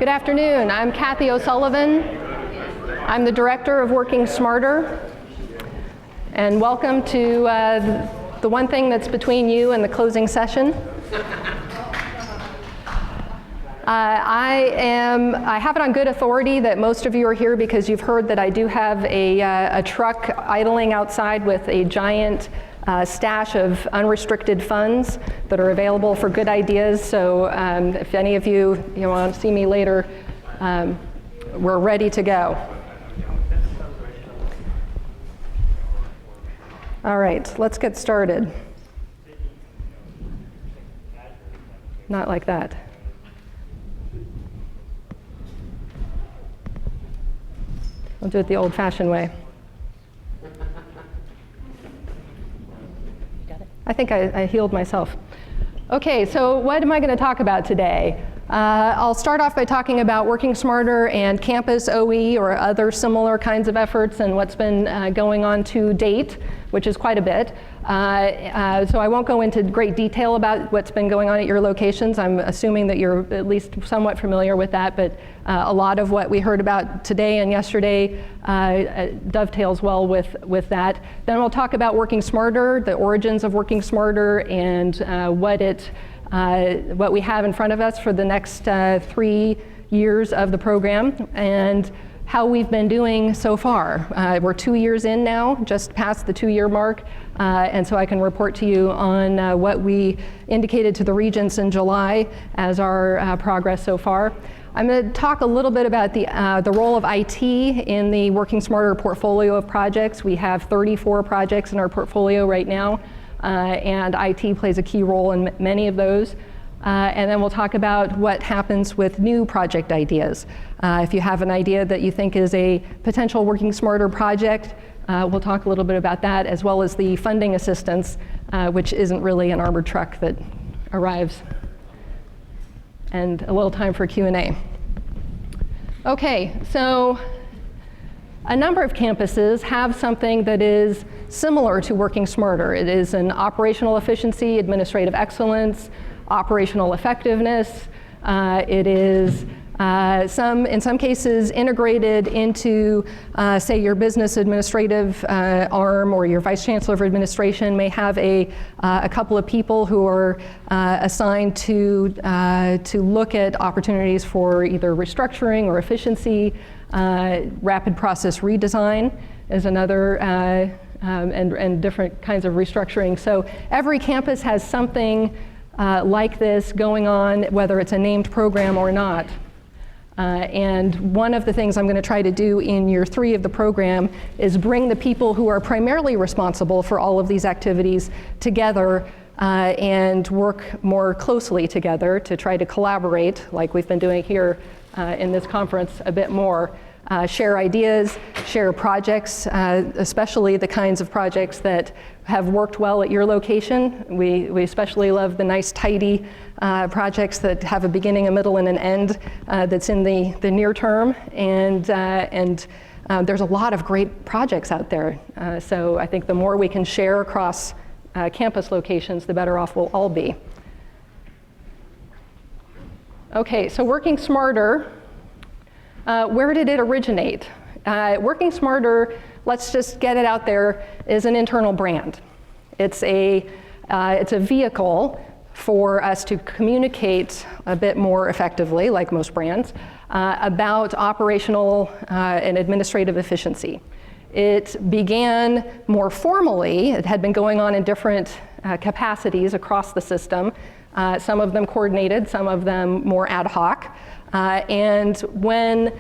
Good afternoon. I'm Kathy O'Sullivan. I'm the director of Working Smarter. And welcome to the one thing that's between you and the closing session. I have it on good authority that most of you are here because you've heard that I do have a truck idling outside with a giant stash of unrestricted funds that are available for good ideas. So if any of you want to see me later, we're ready to go. All right, let's get started. Not like that. I'll do it the old-fashioned way. I think I healed myself. Okay, so what am I going to talk about today? I'll start off by talking about Working Smarter and campus OE or other similar kinds of efforts and what's been going on to date, which is quite a bit. So I won't go into great detail about what's been going on at your locations. I'm assuming that you're at least somewhat familiar with that, but a lot of what we heard about today and yesterday dovetails well with that. Then we'll talk about Working Smarter, the origins of Working Smarter, and what we have in front of us for the next 3 years of the program, and how we've been doing so far. We're 2 years in now, just past the 2-year mark, and so I can report to you on what we indicated to the regents in July as our progress so far. I'm going to talk a little bit about the role of IT in the Working Smarter portfolio of projects. We have 34 projects in our portfolio right now, and IT plays a key role in many of those. And then we'll talk about what happens with new project ideas. If you have an idea that you think is a potential Working Smarter project, we'll talk a little bit about that, as well as the funding assistance, which isn't really an armored truck that arrives. And a little time for Q&A. Okay, so a number of campuses have something that is similar to Working Smarter. It is an operational efficiency, administrative excellence, operational effectiveness. It is in some cases integrated into, say, your business administrative arm, or your vice chancellor of administration may have a couple of people who are assigned to look at opportunities for either restructuring or efficiency. Rapid process redesign is another, and different kinds of restructuring. So every campus has something like this going on, whether it's a named program or not. And one of the things I'm going to try to do in year 3 of the program is bring the people who are primarily responsible for all of these activities together and work more closely together to try to collaborate, like we've been doing here in this conference a bit more. Share ideas, share projects, especially the kinds of projects that have worked well at your location. We especially love the nice, tidy projects that have a beginning, a middle, and an end that's in the near term. And there's a lot of great projects out there. So I think the more we can share across campus locations, the better off we'll all be. Okay, so Working Smarter. Where did it originate? Working Smarter, let's just get it out there, is an internal brand. It's a vehicle for us to communicate a bit more effectively, like most brands, about operational and administrative efficiency. It began more formally. It had been going on in different capacities across the system, some of them coordinated, some of them more ad hoc. And when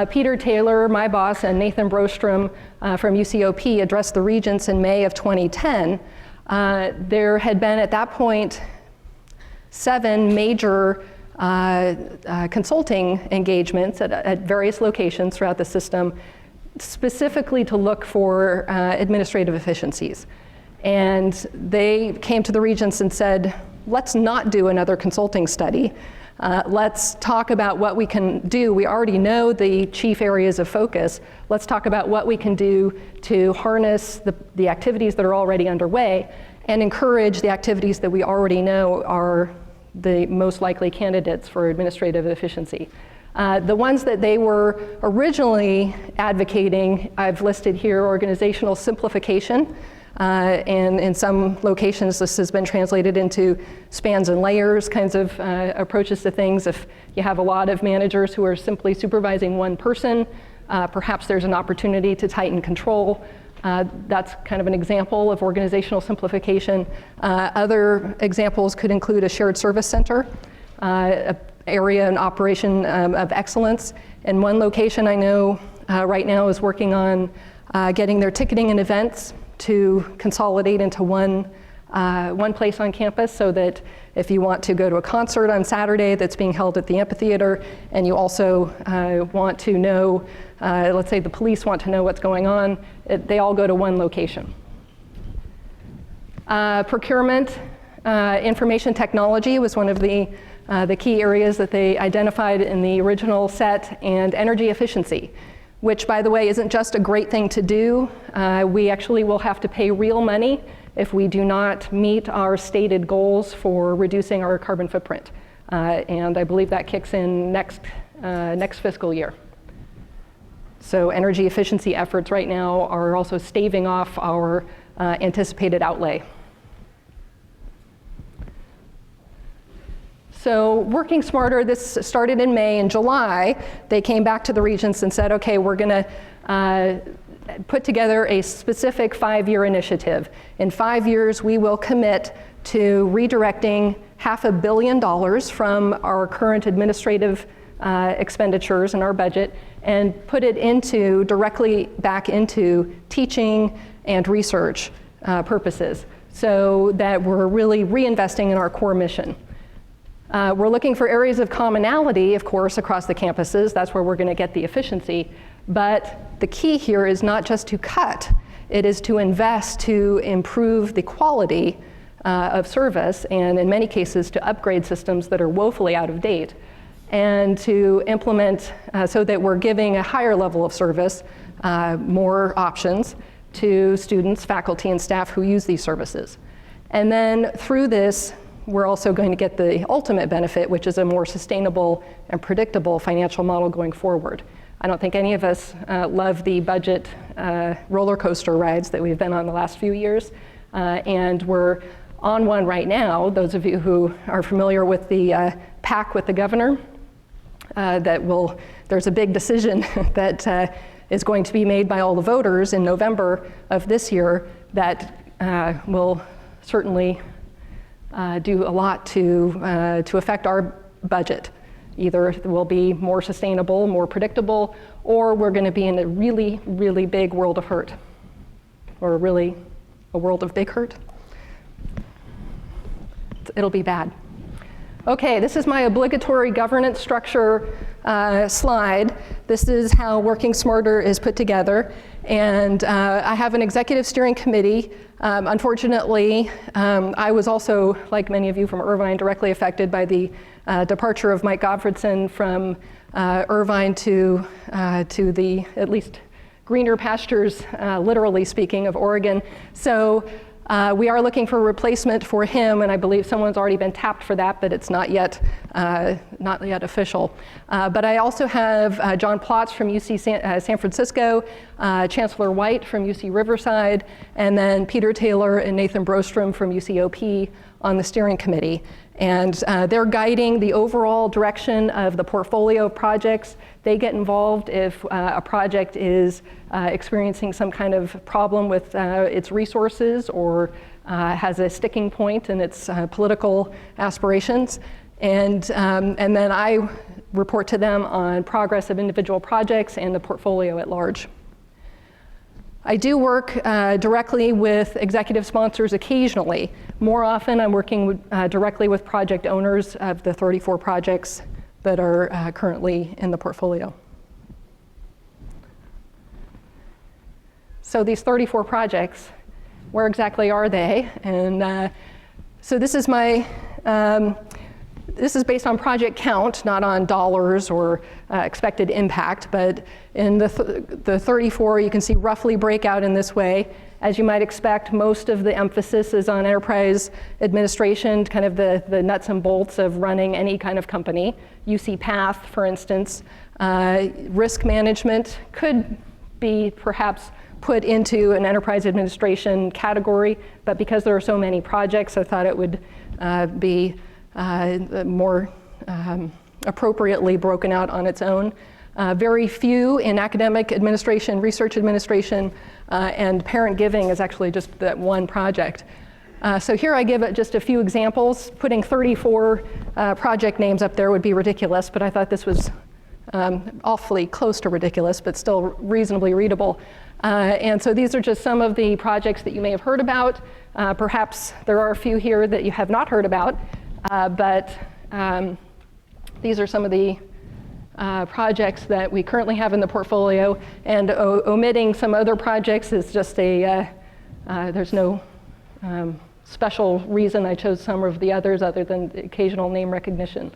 Peter Taylor, my boss, and Nathan Brostrom from UCOP addressed the regents in May of 2010, there had been at that point 7 major consulting engagements at various locations throughout the system, specifically to look for administrative efficiencies. And they came to the regents and said, let's not do another consulting study. Let's talk about what we can do. We already know the chief areas of focus. Let's talk about what we can do to harness the activities that are already underway and encourage the activities that we already know are the most likely candidates for administrative efficiency. The ones that they were originally advocating, I've listed here: organizational simplification. And in some locations, this has been translated into spans and layers kinds of approaches to things. If you have a lot of managers who are simply supervising one person, perhaps there's an opportunity to tighten control. That's kind of an example of organizational simplification. Other examples could include a shared service center, an area and operation of excellence. And one location I know right now is working on getting their ticketing and events to consolidate into one place on campus, so that if you want to go to a concert on Saturday that's being held at the amphitheater, and you also want to know, let's say the police want to know what's going on, they all go to one location. Procurement, information technology was one of the key areas that they identified in the original set, and energy efficiency, which, by the way, isn't just a great thing to do. We actually will have to pay real money if we do not meet our stated goals for reducing our carbon footprint. And I believe that kicks in next fiscal year. So energy efficiency efforts right now are also staving off our anticipated outlay. So working smarter, this started in May. In July, they came back to the regents and said, okay, we're going to put together a specific 5-year initiative. In 5 years, we will commit to redirecting $500 million from our current administrative expenditures in our budget and put it directly back into teaching and research purposes, so that we're really reinvesting in our core mission. We're looking for areas of commonality, of course, across the campuses. That's where we're going to get the efficiency. But the key here is not just to cut, it is to invest to improve the quality of service, and in many cases to upgrade systems that are woefully out of date, and to implement so that we're giving a higher level of service, more options to students, faculty, and staff who use these services. And then through this, we're also going to get the ultimate benefit, which is a more sustainable and predictable financial model going forward. I don't think any of us love the budget roller coaster rides that we've been on the last few years. And we're on one right now. Those of you who are familiar with the pact with the governor, there's a big decision that is going to be made by all the voters in November of this year that will certainly do a lot to affect our budget. Either it will be more sustainable, more predictable, or we're going to be in a really, really big world of hurt, or a world of big hurt. It'll be bad. Okay, this is my obligatory governance structure slide. This is how Working Smarter is put together. And I have an executive steering committee. Unfortunately, I was also, like many of you from Irvine, directly affected by the departure of Mike Gottfredson from Irvine to the, at least, greener pastures, literally speaking, of Oregon. So we are looking for a replacement for him, and I believe someone's already been tapped for that, but it's not yet official. But I also have John Plotz from UC San Francisco, Chancellor White from UC Riverside, and then Peter Taylor and Nathan Brostrom from UCOP on the steering committee. And they're guiding the overall direction of the portfolio of projects. They get involved if a project is experiencing some kind of problem with its resources, or has a sticking point in its political aspirations. And then I report to them on progress of individual projects and the portfolio at large. I do work directly with executive sponsors occasionally. More often, I'm working directly with project owners of the 34 projects that are currently in the portfolio. So these 34 projects, where exactly are they? And so this is my, this is based on project count, not on dollars or expected impact, but in the 34, you can see roughly break out in this way. as you might expect, most of the emphasis is on enterprise administration, kind of the nuts and bolts of running any kind of company. UC Path, for instance. Risk management could be perhaps put into an enterprise administration category, but because there are so many projects, I thought it would be more appropriately broken out on its own. Very few in academic administration, research administration, and parent giving is actually just that one project. So here I give it just a few examples. Putting 34 project names up there would be ridiculous, but I thought this was awfully close to ridiculous, but still reasonably readable. And so these are just some of the projects that you may have heard about. Perhaps there are a few here that you have not heard about, but these are some of the projects that we currently have in the portfolio, and omitting some other projects is just there's no special reason I chose some of the others other than the occasional name recognition.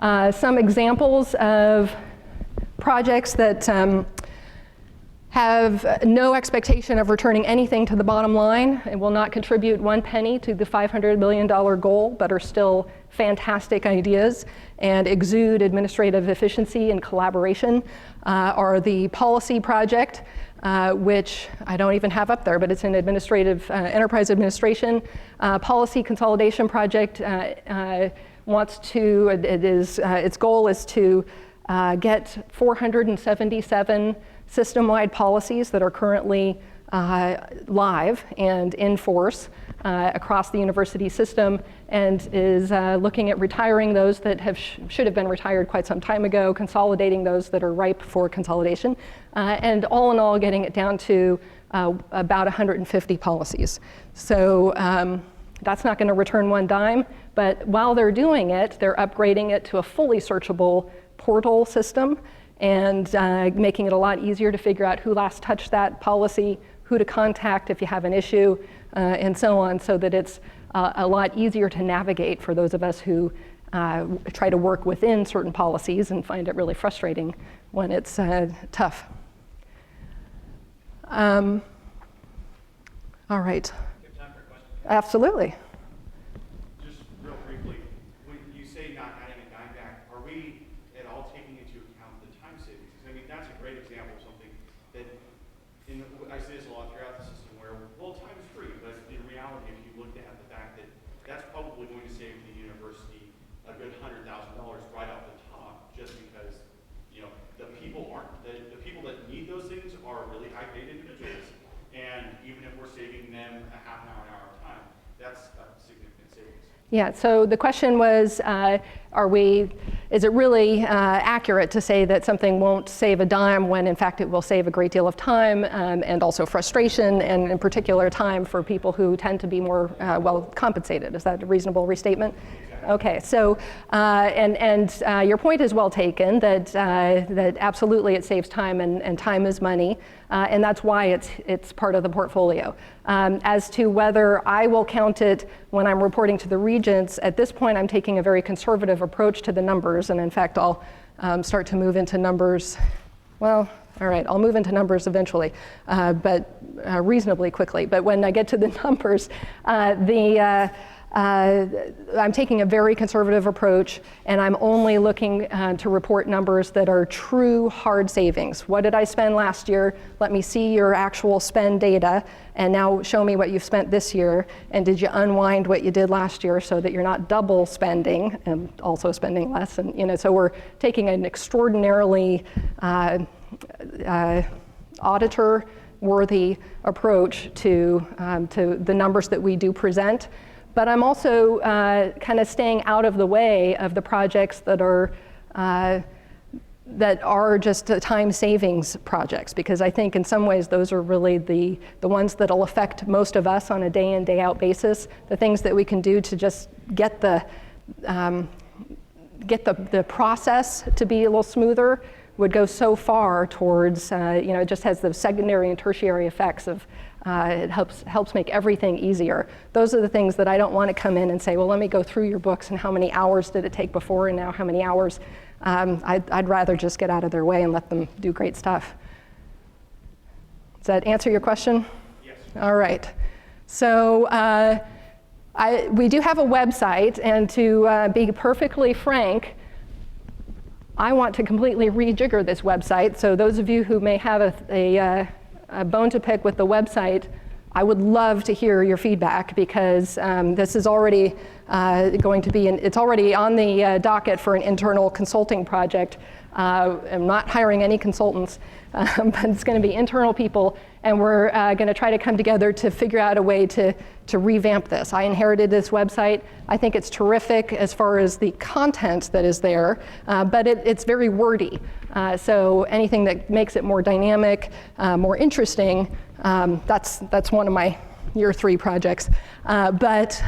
Some examples of projects that have no expectation of returning anything to the bottom line and will not contribute 1 penny to the $500 million goal, but are still fantastic ideas and exude administrative efficiency and collaboration, are the policy project, which I don't even have up there, but it's an administrative, enterprise administration. Policy consolidation project its goal is to get 477 system-wide policies that are currently live and in force across the university system, and is looking at retiring those that should have been retired quite some time ago, consolidating those that are ripe for consolidation, and all in all getting it down to about 150 policies. So that's not going to return 1 dime, but while they're doing it, they're upgrading it to a fully searchable portal system and making it a lot easier to figure out who last touched that policy, who to contact if you have an issue, and so on, so that it's a lot easier to navigate for those of us who try to work within certain policies and find it really frustrating when it's tough. All right. You have time for a question? Absolutely. Just real briefly, when you say not adding a dime back, are we at all taking into account the time savings? Because I mean, that's a great example of something that, I say this a lot throughout the system, where, well, time is free, but in reality, if you looked at the fact that that's probably going to save the university a good $100,000 right off the top, just because, you know, the people that need those things are really high-paid individuals. And even if we're saving them a half an hour of time, that's a significant savings. Yeah, so the question was, is it really accurate to say that something won't save a dime when in fact it will save a great deal of time and also frustration, and in particular time for people who tend to be more well compensated? Is that a reasonable restatement? Okay, so your point is well taken, that absolutely it saves time, and time is money, and that's why it's part of the portfolio. As to whether I will count it when I'm reporting to the regents, at this point I'm taking a very conservative approach to the numbers, and in fact I'll start to move into numbers. Well, all right, I'll move into numbers eventually, but reasonably quickly. But when I get to the numbers, I'm taking a very conservative approach, and I'm only looking to report numbers that are true hard savings. What did I spend last year? Let me see your actual spend data, and now show me what you've spent this year, and did you unwind what you did last year so that you're not double spending and also spending less? And so we're taking an extraordinarily auditor-worthy approach to the numbers that we do present. But I'm also kind of staying out of the way of the projects that are just time savings projects, because I think in some ways those are really the ones that'll affect most of us on a day in, day out basis. The things that we can do to just get the process to be a little smoother would go so far towards, it just has the secondary and tertiary effects of it helps make everything easier. Those are the things that I don't want to come in and say, well, let me go through your books and how many hours did it take before and now how many hours. I'd rather just get out of their way and let them do great stuff. Does that answer your question? Yes. All right. So we do have a website, and to be perfectly frank, I want to completely rejigger this website. So those of you who may have a bone to pick with the website, I would love to hear your feedback, because this is already going to be, it's already on the docket for an internal consulting project. I'm not hiring any consultants, but it's going to be internal people, and we're going to try to come together to figure out a way to revamp this. I inherited this website. I think it's terrific as far as the content that is there, but it's very wordy. So anything that makes it more dynamic, more interesting, that's one of my year 3 projects. But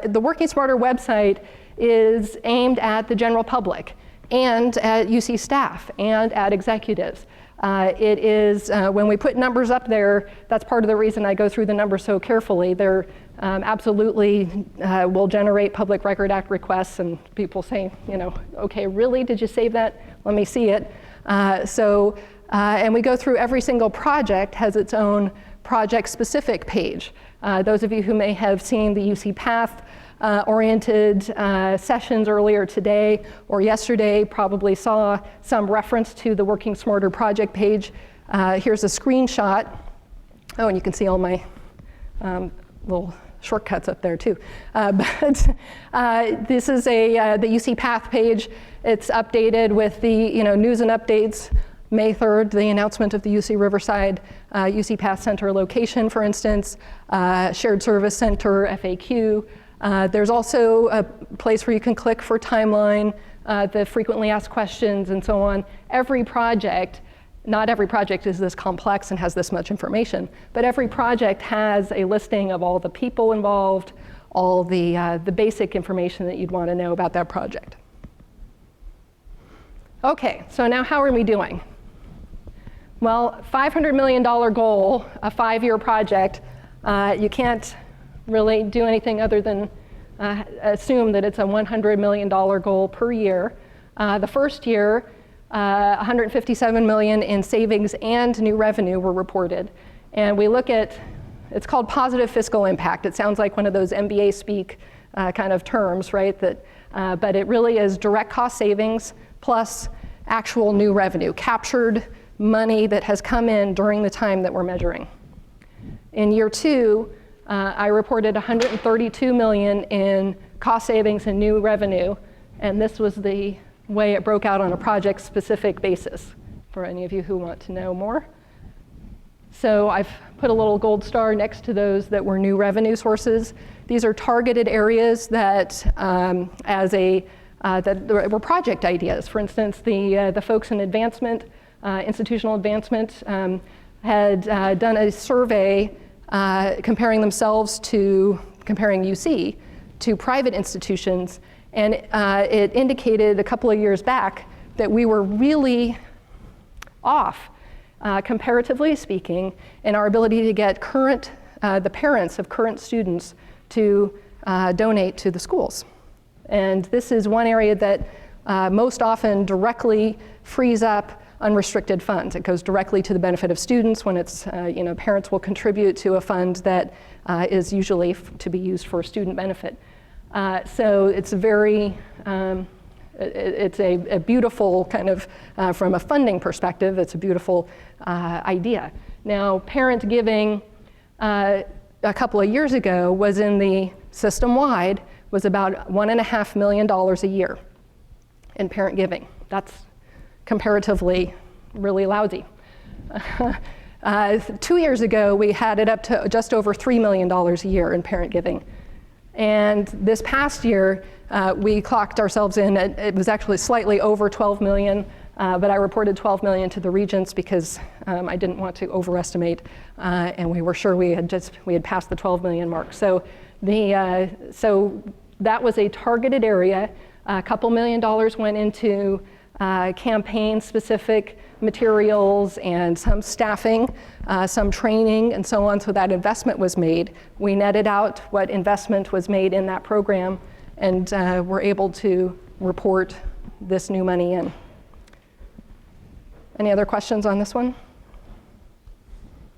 the Working Smarter website is aimed at the general public, and at UC staff, and at executives. It is, when we put numbers up there, that's part of the reason I go through the numbers so carefully. They're absolutely will generate Public Record Act requests, and people say, you know, okay, really, did you save that? Let me see it. And we go through every single project has its own project-specific page. Those of you who may have seen the UC Path oriented sessions earlier today or yesterday probably saw some reference to the Working Smarter project page. Here's a screenshot. Oh, and you can see all my little shortcuts up there too. But this is the UC Path page. It's updated with the news and updates. May 3rd, the announcement of the UC Riverside UC Path Center location, for instance, Shared Service Center, FAQ. There's also a place where you can click for timeline, the frequently asked questions, and so on. Every project, not every project is this complex and has this much information, but every project has a listing of all the people involved, all the basic information that you'd want to know about that project. Okay, so now how are we doing? Well, $500 million goal, a 5-year project, you can't really do anything other than assume that it's a $100 million goal per year. The first year, $157 million in savings and new revenue were reported. And we look at, it's called positive fiscal impact. It sounds like one of those MBA speak kind of terms, right? But it really is direct cost savings plus actual new revenue, captured money that has come in during the time that we're measuring. In year 2, I reported $132 million in cost savings and new revenue, and this was the way it broke out on a project-specific basis, for any of you who want to know more. So I've put a little gold star next to those that were new revenue sources. These are targeted areas that, that were project ideas. For instance, the folks in advancement, institutional advancement, had done a survey comparing UC to private institutions, and it indicated a couple of years back that we were really off, comparatively speaking, in our ability to get the parents of current students to donate to the schools. And this is one area that most often directly frees up unrestricted funds. It goes directly to the benefit of students when it's, parents will contribute to a fund that is usually to be used for student benefit. So it's it's a beautiful kind of, from a funding perspective, it's a beautiful idea. Now, parent giving a couple of years ago was in the system-wide, was about $1.5 million a year in parent giving. That's comparatively really lousy. 2 years ago, we had it up to just over $3 million a year in parent giving. And this past year, we clocked ourselves in, it was actually slightly over 12 million, but I reported 12 million to the regents because I didn't want to overestimate, and we were sure we had passed the 12 million mark. So that was a targeted area. A couple $1 million went into campaign-specific materials and some staffing, some training, and so on, so that investment was made. We netted out what investment was made in that program, and were able to report this new money in. Any other questions on this one?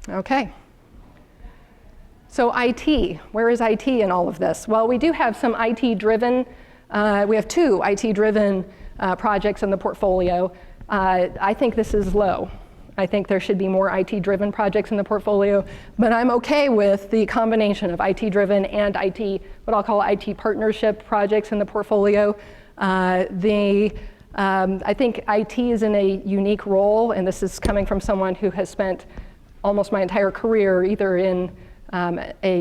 Okay. So IT, where is IT in all of this? Well, we do have some IT-driven, we have 2 IT-driven projects in the portfolio. I think this is low. I think there should be more IT-driven projects in the portfolio, but I'm okay with the combination of IT-driven and what I'll call IT partnership projects in the portfolio. I think IT is in a unique role, and this is coming from someone who has spent almost my entire career either in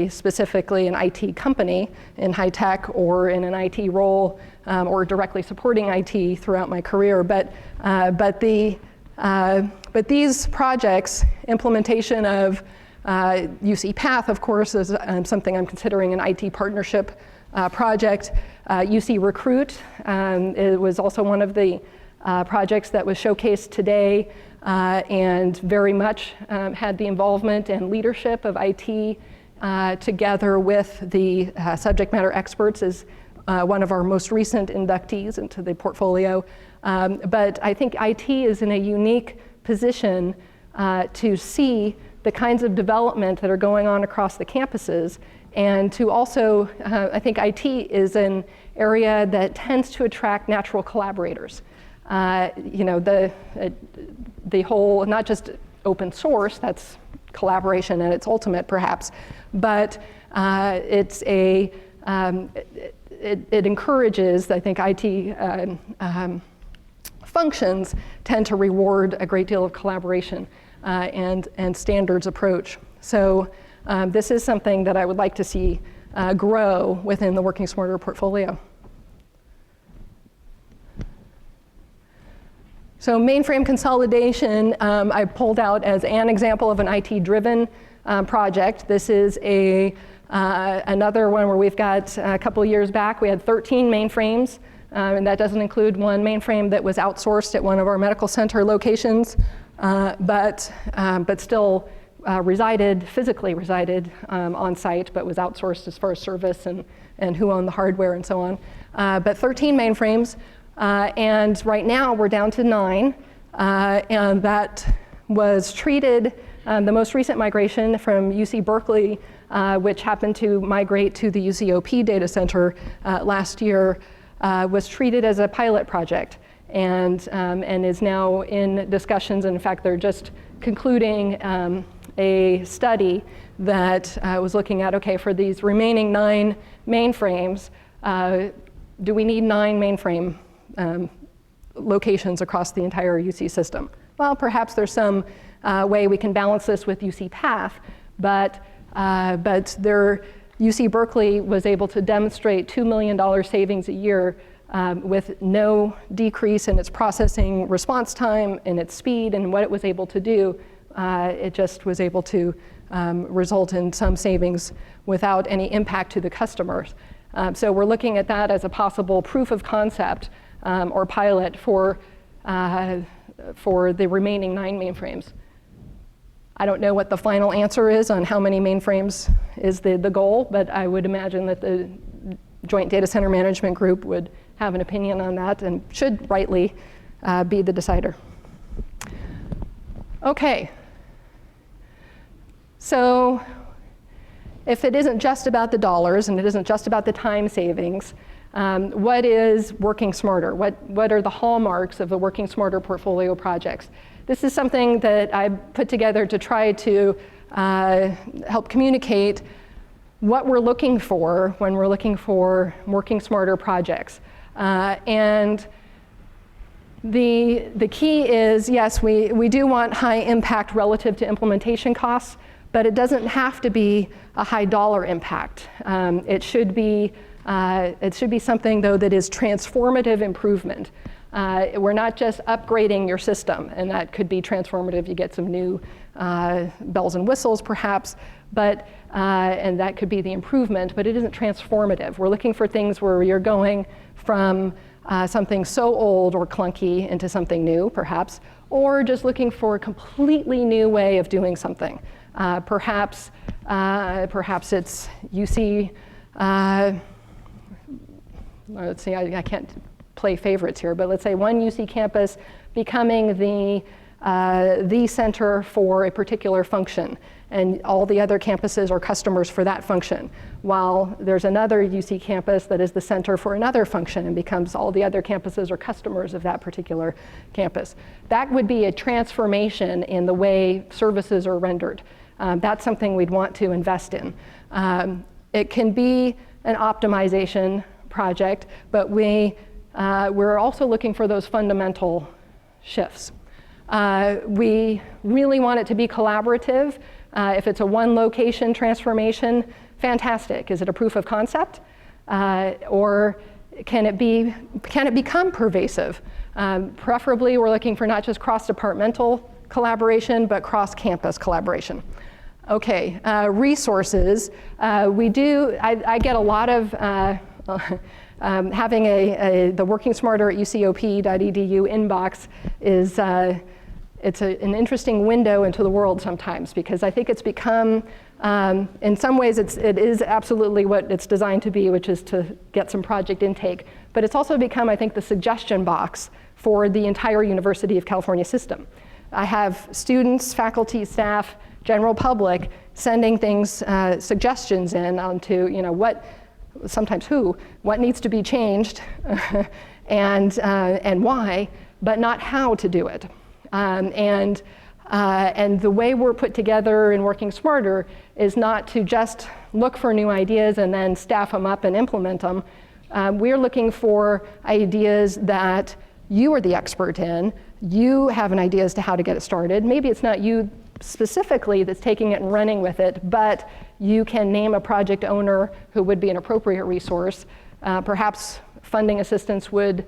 specifically an IT company in high tech or in an IT role or directly supporting IT throughout my career. But these projects, implementation of UC Path, of course, is something I'm considering an IT partnership project. UC Recruit, it was also one of the projects that was showcased today and very much had the involvement and leadership of IT together with the subject matter experts as one of our most recent inductees into the portfolio. But I think IT is in a unique position to see the kinds of development that are going on across the campuses, and to also, I think IT is an area that tends to attract natural collaborators. The whole, not just open source, that's collaboration at its ultimate perhaps, but it encourages, I think IT functions tend to reward a great deal of collaboration and standards approach. So this is something that I would like to see grow within the Working Smarter portfolio. So mainframe consolidation, I pulled out as an example of an IT-driven project. This is another one where we've got a couple of years back, we had 13 mainframes, and that doesn't include one mainframe that was outsourced at one of our medical center locations, but still physically resided on site, but was outsourced as far as service and who owned the hardware and so on. But 13 mainframes. And right now we're down to 9, and that was treated, the most recent migration from UC Berkeley, which happened to migrate to the UCOP data center last year, was treated as a pilot project and is now in discussions. And in fact, they're just concluding a study that was looking at, okay, for these remaining 9 mainframes, do we need 9 mainframe locations across the entire UC system? Well, perhaps there's some way we can balance this with UC Path, but UC Berkeley was able to demonstrate $2 million savings a year with no decrease in its processing response time and its speed and what it was able to do. It just was able to result in some savings without any impact to the customers. So we're looking at that as a possible proof of concept or pilot for the remaining 9 mainframes. I don't know what the final answer is on how many mainframes is the goal, but I would imagine that the Joint Data Center Management Group would have an opinion on that and should rightly be the decider. Okay. So if it isn't just about the dollars and it isn't just about the time savings, what is Working Smarter? What are the hallmarks of the Working Smarter portfolio projects? This is something that I put together to try to help communicate what we're looking for when we're looking for Working Smarter projects. And the key is, yes, we do want high impact relative to implementation costs, but it doesn't have to be a high dollar impact. It should be something, though, that is transformative improvement. We're not just upgrading your system, and that could be transformative. You get some new bells and whistles, perhaps, and that could be the improvement, but it isn't transformative. We're looking for things where you're going from something so old or clunky into something new, perhaps, or just looking for a completely new way of doing something. Perhaps it's UC, let's see, I can't play favorites here, but let's say one UC campus becoming the the center for a particular function, and all the other campuses are customers for that function, while there's another UC campus that is the center for another function and becomes all the other campuses are customers of that particular campus. That would be a transformation in the way services are rendered. That's something we'd want to invest in. It can be an optimization project, but we're also looking for those fundamental shifts. We really want it to be collaborative. If it's a one location transformation, fantastic. Is it a proof of concept? Or can it become pervasive? Preferably, we're looking for not just cross-departmental collaboration, but cross-campus collaboration. Okay, resources. I get a lot of, having the Working Smarter at ucop.edu inbox is, it's an interesting window into the world sometimes, because I think it's become, in some ways it is absolutely what it's designed to be, which is to get some project intake, but it's also become, I think, the suggestion box for the entire University of California system. I have students, faculty, staff, general public sending things, suggestions in onto, what needs to be changed and why, but not how to do it. And the way we're put together in Working Smarter is not to just look for new ideas and then staff them up and implement them. We're looking for ideas that you are the expert in. You have an idea as to how to get it started. Maybe it's not you specifically that's taking it and running with it, but you can name a project owner who would be an appropriate resource. Perhaps funding assistance would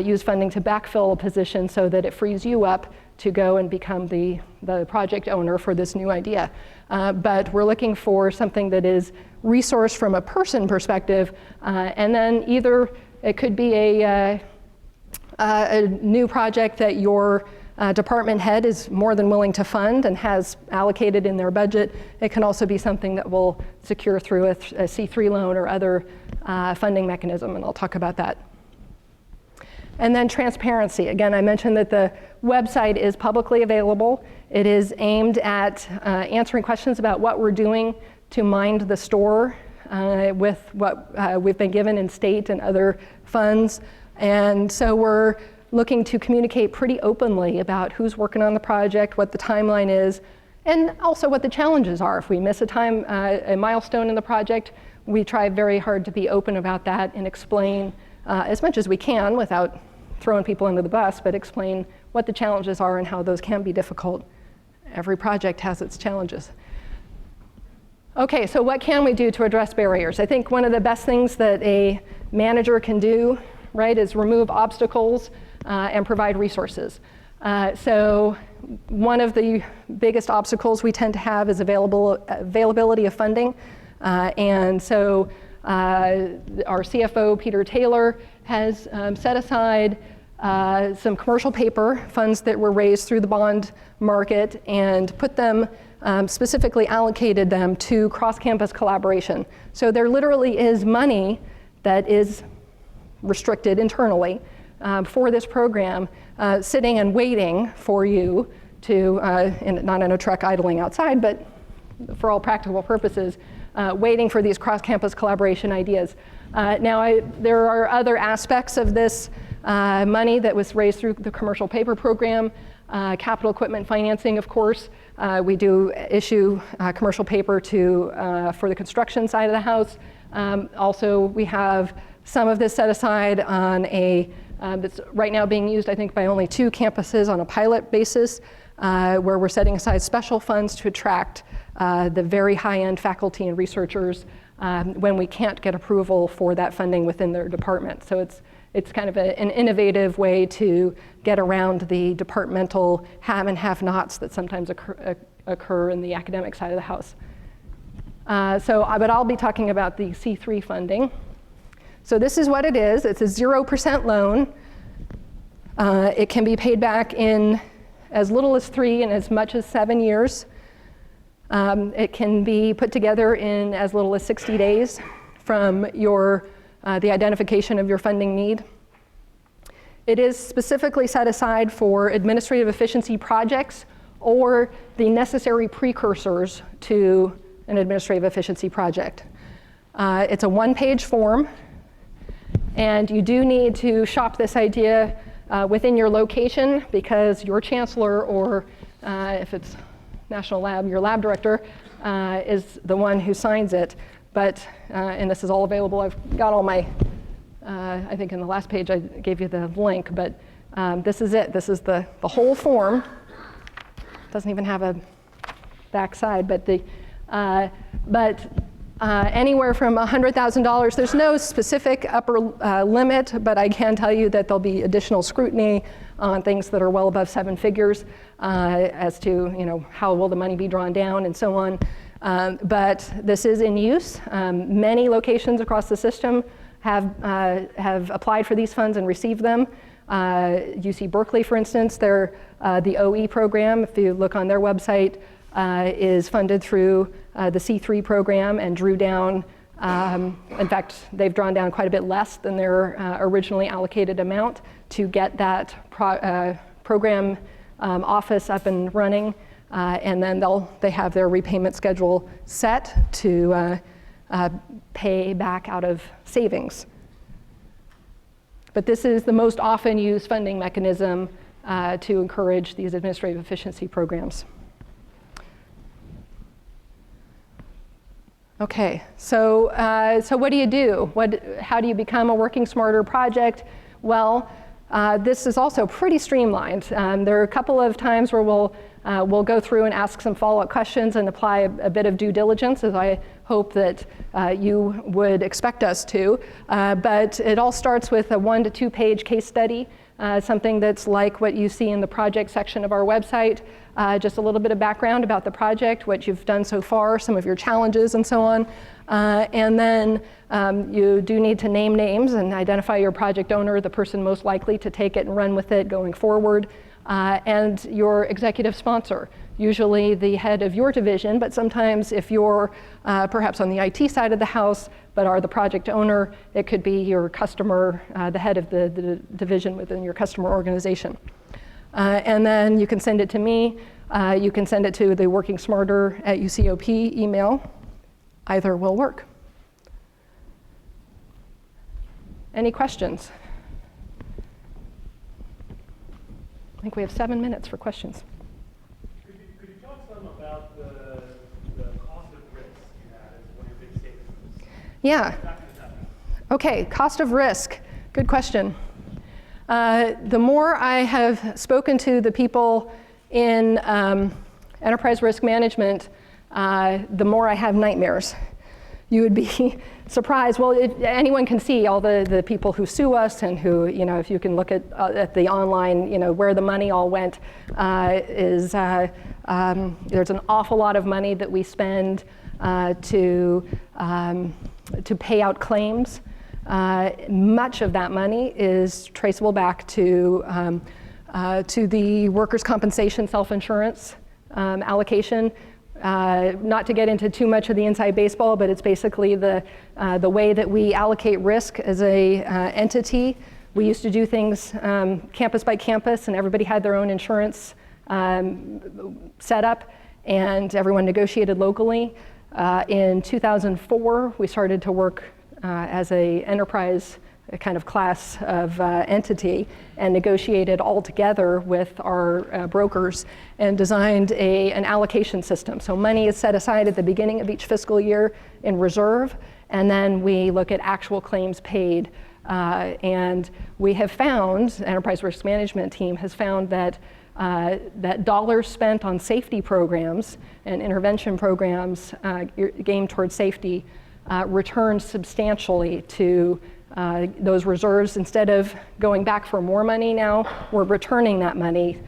use funding to backfill a position so that it frees you up to go and become the project owner for this new idea. But we're looking for something that is resourced from a person perspective, and then either it could be a new project that your department head is more than willing to fund and has allocated in their budget. It can also be something that will secure through a C3 loan or other funding mechanism, and I'll talk about that. And then transparency. Again, I mentioned that the website is publicly available. It is aimed at answering questions about what we're doing to mind the store with what we've been given in state and other funds. And so we're looking to communicate pretty openly about who's working on the project, what the timeline is, and also what the challenges are. If we miss a milestone in the project, we try very hard to be open about that and explain as much as we can without throwing people under the bus, but explain what the challenges are and how those can be difficult. Every project has its challenges. Okay, so what can we do to address barriers? I think one of the best things that a manager can do, right, is remove obstacles and provide resources. So one of the biggest obstacles we tend to have is availability of funding. And so our CFO, Peter Taylor, has set aside some commercial paper funds that were raised through the bond market and put them, specifically allocated them to cross-campus collaboration. So there literally is money that is restricted internally for this program, sitting and waiting for you to, not in a truck idling outside, but for all practical purposes, waiting for these cross-campus collaboration ideas. Now, there are other aspects of this money that was raised through the commercial paper program, capital equipment financing, of course. We do issue commercial paper for the construction side of the house. Also, we have some of this set aside on that's right now being used, I think, by only 2 campuses on a pilot basis, where we're setting aside special funds to attract the very high-end faculty and researchers when we can't get approval for that funding within their department. So it's kind of an innovative way to get around the departmental have and have-nots that sometimes occur in the academic side of the house. But I'll be talking about the C3 funding. So this is what it is. It's a 0% loan. It can be paid back in as little as 3 and as much as 7 years. It can be put together in as little as 60 days from the identification of your funding need. It is specifically set aside for administrative efficiency projects or the necessary precursors to an administrative efficiency project. It's a one-page form, and you do need to shop this idea within your location, because your chancellor, or if it's national lab, your lab director, is the one who signs it. But, and this is all available, I've got all my, I think in the last page I gave you the link, but this is it. This is the whole form. Doesn't even have a back side, but anywhere from $100,000. There's no specific upper limit, but I can tell you that there'll be additional scrutiny on things that are well above 7 figures as to how will the money be drawn down and so on. But this is in use. Many locations across the system have applied for these funds and received them. UC Berkeley, for instance, the OE program, if you look on their website, is funded through the C3 program and drew down, in fact, they've drawn down quite a bit less than their originally allocated amount to get that program office up and running, and then they have their repayment schedule set to pay back out of savings. But this is the most often used funding mechanism to encourage these administrative efficiency programs. Okay, so what do you do? How do you become a Working Smarter project? Well, this is also pretty streamlined. There are a couple of times where we'll go through and ask some follow-up questions and apply a bit of due diligence, as I hope that you would expect us to. But it all starts with a 1 to 2 page case study, something that's like what you see in the project section of our website. Just a little bit of background about the project, what you've done so far, some of your challenges and so on. And then you do need to name names and identify your project owner, the person most likely to take it and run with it going forward, and your executive sponsor, usually the head of your division, but sometimes if you're perhaps on the IT side of the house but are the project owner, it could be your customer, the head of the division within your customer organization. And then you can send it to me. You can send it to the Working Smarter at UCOP email. Either will work. Any questions? I think we have 7 minutes for questions. Could you talk some about the cost of risk you had as one of your big statements? Yeah. Okay, cost of risk. Good question. The more I have spoken to the people in enterprise risk management, the more I have nightmares. You would be surprised. Well, anyone can see all the people who sue us and who, if you can look at the online, where the money all went, there's an awful lot of money that we spend to pay out claims. Much of that money is traceable back to the workers' compensation self-insurance allocation. Not to get into too much of the inside baseball, but it's basically the way that we allocate risk as a entity. We used to do things campus by campus, and everybody had their own insurance set up, and everyone negotiated locally. In 2004, we started to work as a enterprise kind of class of entity and negotiated all together with our brokers and designed an allocation system. So money is set aside at the beginning of each fiscal year in reserve, and then we look at actual claims paid. And we have found, the Enterprise Risk Management team has found that dollars spent on safety programs and intervention programs aimed towards safety return substantially to those reserves. Instead of going back for more money now, we're returning that money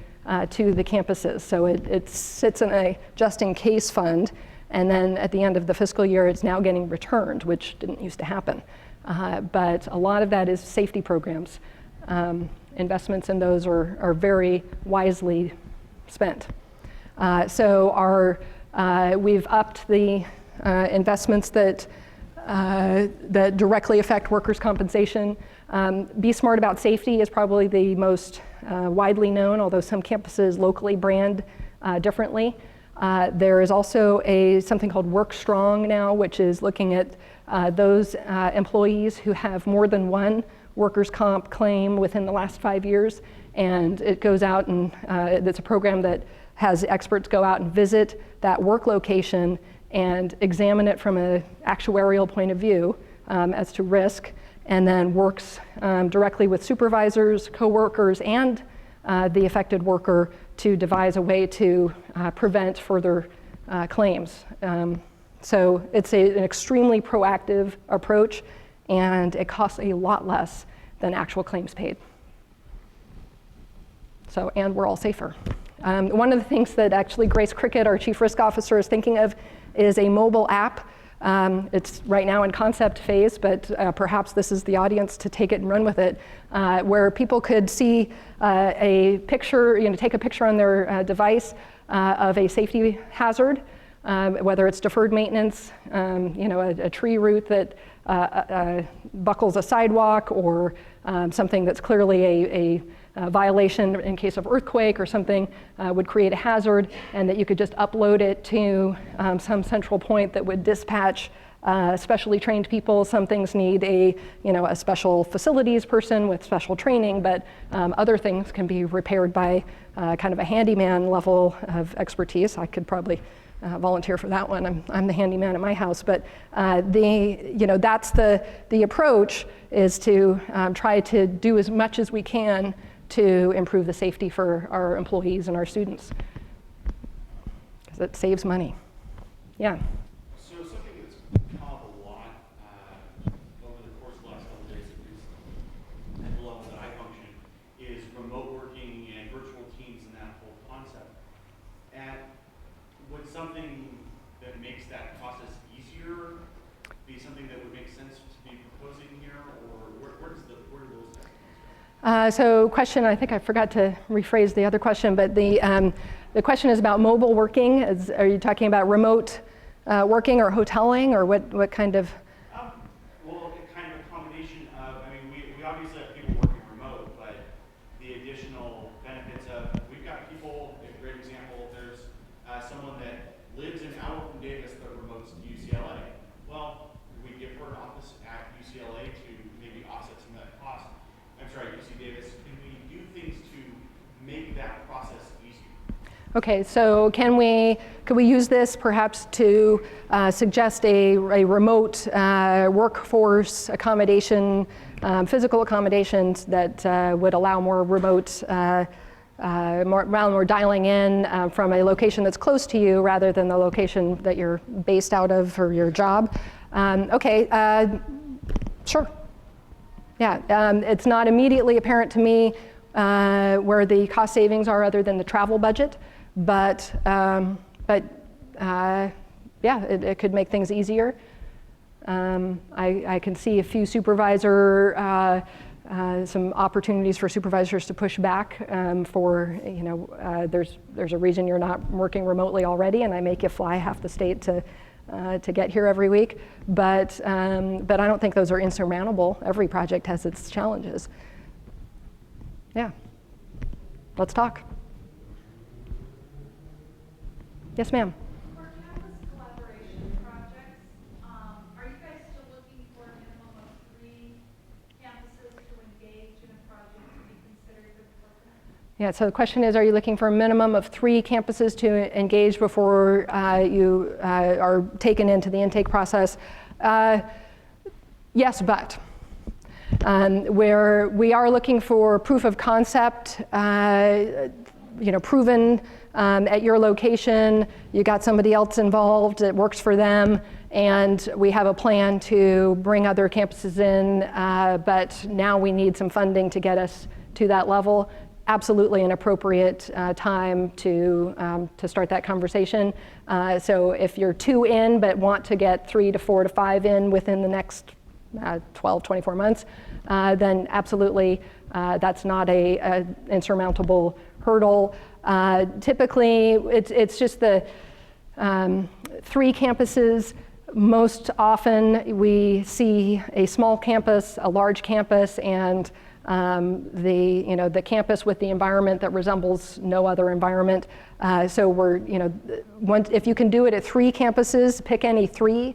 to the campuses. So it sits in a just-in-case fund, and then at the end of the fiscal year, it's now getting returned, which didn't used to happen. But a lot of that is safety programs. Investments in those are very wisely spent. So we've upped the investments that that directly affect workers' compensation. Be Smart About Safety is probably the most widely known, although some campuses locally brand differently. There is also something called Work Strong now, which is looking at those employees who have more than one workers' comp claim within the last 5 years. And it goes out and it's a program that has experts go out and visit that work location and examine it from an actuarial point of view as to risk, and then works directly with supervisors, coworkers, and the affected worker to devise a way to prevent further claims. So it's an extremely proactive approach, and it costs a lot less than actual claims paid. So, and we're all safer. One of the things that actually Grace Cricket, our Chief Risk Officer, is thinking of is a mobile app. It's right now in concept phase, but perhaps this is the audience to take it and run with it, where people could see a picture, take a picture on their device of a safety hazard, whether it's deferred maintenance, a tree root that buckles a sidewalk, or something that's clearly a violation in case of earthquake or something would create a hazard, and that you could just upload it to some central point that would dispatch specially trained people. Some things need a special facilities person with special training, but other things can be repaired by kind of a handyman level of expertise. I could probably volunteer for that one. I'm the handyman at my house, but that's the approach, is to try to do as much as we can to improve the safety for our employees and our students, because it saves money. Yeah. So something that's come up a lot over the course of the last couple of days, at least at the level that I function, is remote working and virtual teams and that whole concept. And would something that makes that process easier be something that would make sense to be proposing here, or where do those things? So question, I think I forgot to rephrase the other question, but the question is about mobile working. Are you talking about remote working or hoteling, or what kind of? Well, kind of a combination of, we obviously have people working remote, but the additional benefits of, we've got people, a great example, there's someone that lives in Alton Davis but remotes to UCLA. Well, we give her an office at UCLA to maybe offset some of that cost. UC Davis, can we do things to make that process easier? Okay, so could we use this perhaps to suggest a remote workforce accommodation, physical accommodations that would allow more remote, more dialing in from a location that's close to you rather than the location that you're based out of for your job? Sure. Yeah, it's not immediately apparent to me where the cost savings are other than the travel budget, but yeah, it could make things easier. I can see a few some opportunities for supervisors to push back there's a reason you're not working remotely already, and I make you fly half the state to get here every week, but I don't think those are insurmountable. Every project has its challenges. Yeah, let's talk. Yes, ma'am. For campus collaboration projects, are you guys still looking for a minimum of 3 campuses to engage in a project to be considered a program? Yeah, so the question is, are you looking for a minimum of 3 campuses to engage before you are taken into the intake process? Yes, but. Where we are looking for proof of concept, proven at your location, you got somebody else involved, it works for them, and we have a plan to bring other campuses in, but now we need some funding to get us to that level. Absolutely an appropriate time to start that conversation. So if you're 2 in but want to get 3 to 4 to 5 in within the next 12, 24 months, then absolutely that's not a insurmountable hurdle. Typically, it's just the 3 campuses most often we see a small campus, a large campus, and the campus with the environment that resembles no other environment. So if you can do it at 3 campuses, pick any 3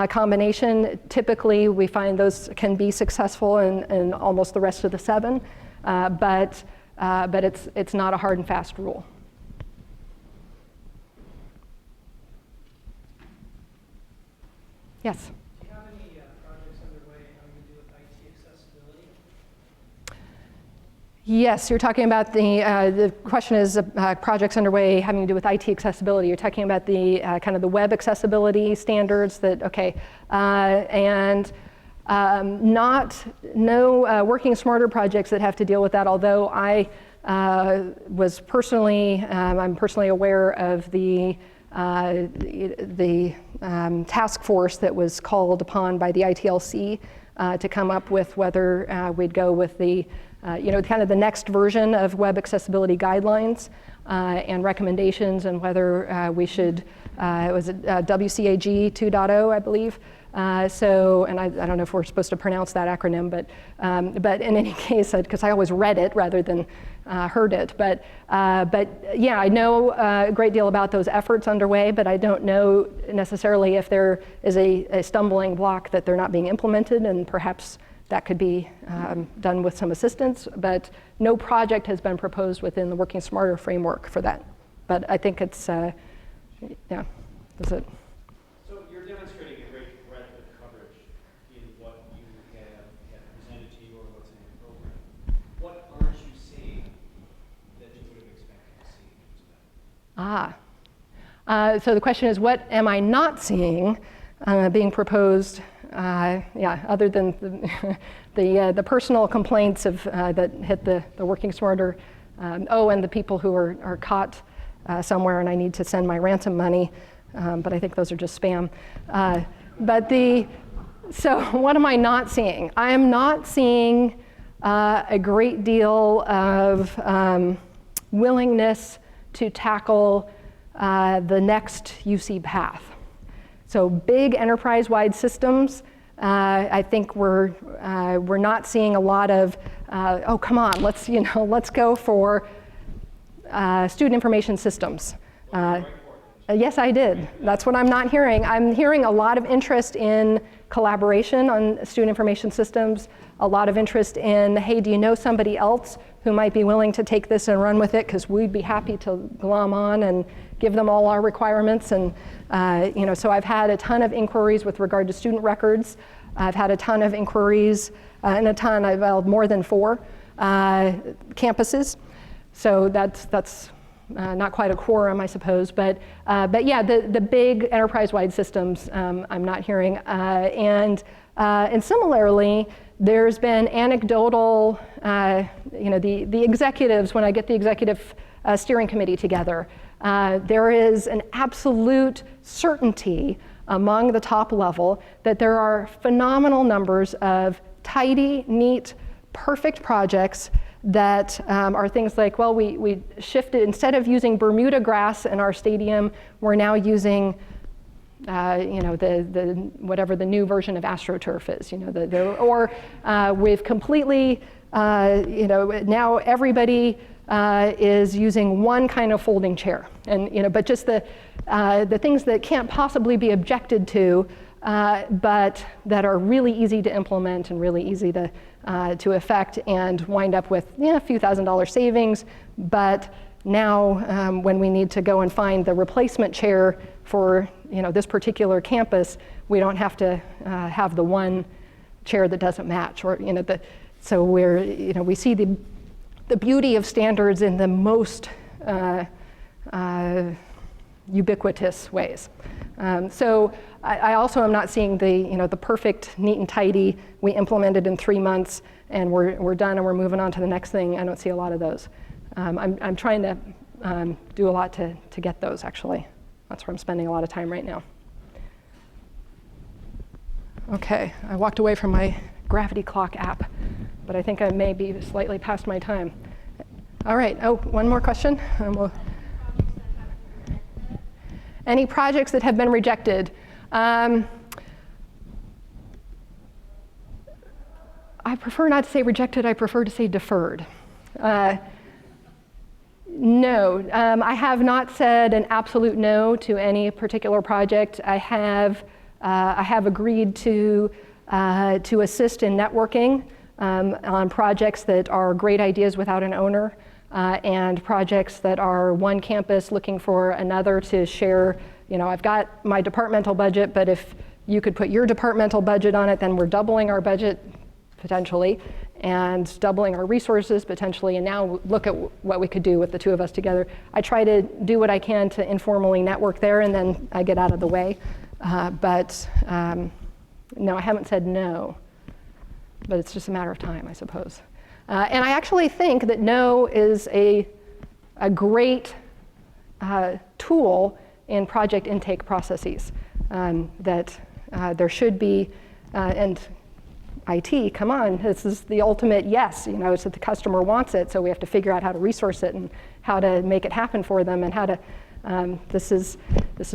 combination. Typically, we find those can be successful in almost the rest of the 7, but it's not a hard and fast rule. Yes. Do you have any projects underway having to do with IT accessibility? Yes, you're talking about the question is projects underway having to do with IT accessibility. You're talking about the kind of the web accessibility standards that, okay, and no Working Smarter projects that have to deal with that, although I was personally, I'm personally aware of the task force that was called upon by the ITLC to come up with whether we'd go with the, kind of the next version of web accessibility guidelines and recommendations, and whether we should, it was WCAG 2.0, I believe. And I don't know if we're supposed to pronounce that acronym, but in any case, because I always read it rather than heard it. But yeah, I know a great deal about those efforts underway, but I don't know necessarily if there is a stumbling block that they're not being implemented, and perhaps that could be done with some assistance. But no project has been proposed within the Working Smarter framework for that. But I think it's, yeah, that's it. So you're demonstrating a great breadth of coverage in what you have presented to you or what's in your program. What aren't you seeing that you would have expected to see? So the question is, what am I not seeing being proposed? Yeah, other than the personal complaints of that hit the Working Smarter. And the people who are caught somewhere and I need to send my ransom money. But I think those are just spam. So what am I not seeing? I am not seeing a great deal of willingness to tackle the next UC path. So big enterprise-wide systems, I think we're not seeing a lot of, oh, come on, let's go for student information systems. Yes, I did. That's what I'm not hearing. I'm hearing a lot of interest in collaboration on student information systems, a lot of interest in, hey, do you know somebody else who might be willing to take this and run with it? Because we'd be happy to glom on and give them all our requirements. And so I've had a ton of inquiries with regard to student records. I've had a ton of inquiries, more than 4 campuses. So that's not quite a quorum, I suppose, but yeah, the big enterprise-wide systems I'm not hearing, and similarly, there's been anecdotal, the executives, when I get the executive steering committee together, there is an absolute certainty among the top level that there are phenomenal numbers of tidy, neat, perfect projects that are things like, well, we shifted, instead of using Bermuda grass in our stadium, we're now using, whatever the new version of AstroTurf is, we've completely, now everybody is using one kind of folding chair, and but just the things that can't possibly be objected to, but that are really easy to implement and really easy to effect, and wind up with a few $1,000s savings. But now, when we need to go and find the replacement chair for this particular campus, we don't have to have the one chair that doesn't match, or so we see the beauty of standards in the most ubiquitous ways. So I also am not seeing the perfect, neat and tidy, we implemented in 3 months and we're done and we're moving on to the next thing. I don't see a lot of those. I'm trying to do a lot to get those, actually. That's where I'm spending a lot of time right now. Okay, I walked away from my gravity clock app, but I think I may be slightly past my time. All right, one more question. Any projects that have been rejected? I prefer not to say rejected, I prefer to say deferred. No, I have not said an absolute no to any particular project. I have agreed to assist in networking on projects that are great ideas without an owner, and projects that are one campus looking for another to share. You know, I've got my departmental budget, but if you could put your departmental budget on it, then we're doubling our budget potentially, and doubling our resources potentially, and now look at what we could do with the two of us together. I try to do what I can to informally network there, and then I get out of the way. No, I haven't said no, but it's just a matter of time, I suppose. And I actually think that no is a great tool in project intake processes, that there should be, and IT, come on, this is the ultimate yes, you know, it's that the customer wants it, so we have to figure out how to resource it and how to make it happen for them, and how to, this is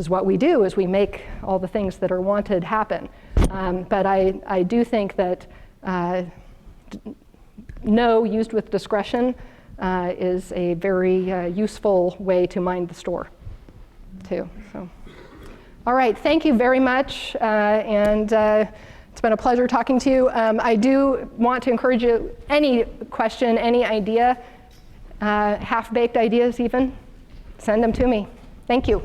what we do, is we make all the things that are wanted happen. But I do think that no, used with discretion, is a very useful way to mind the store, too. So, all right, thank you very much, and it's been a pleasure talking to you. I do want to encourage you, any question, any idea, half-baked ideas even, send them to me. Thank you.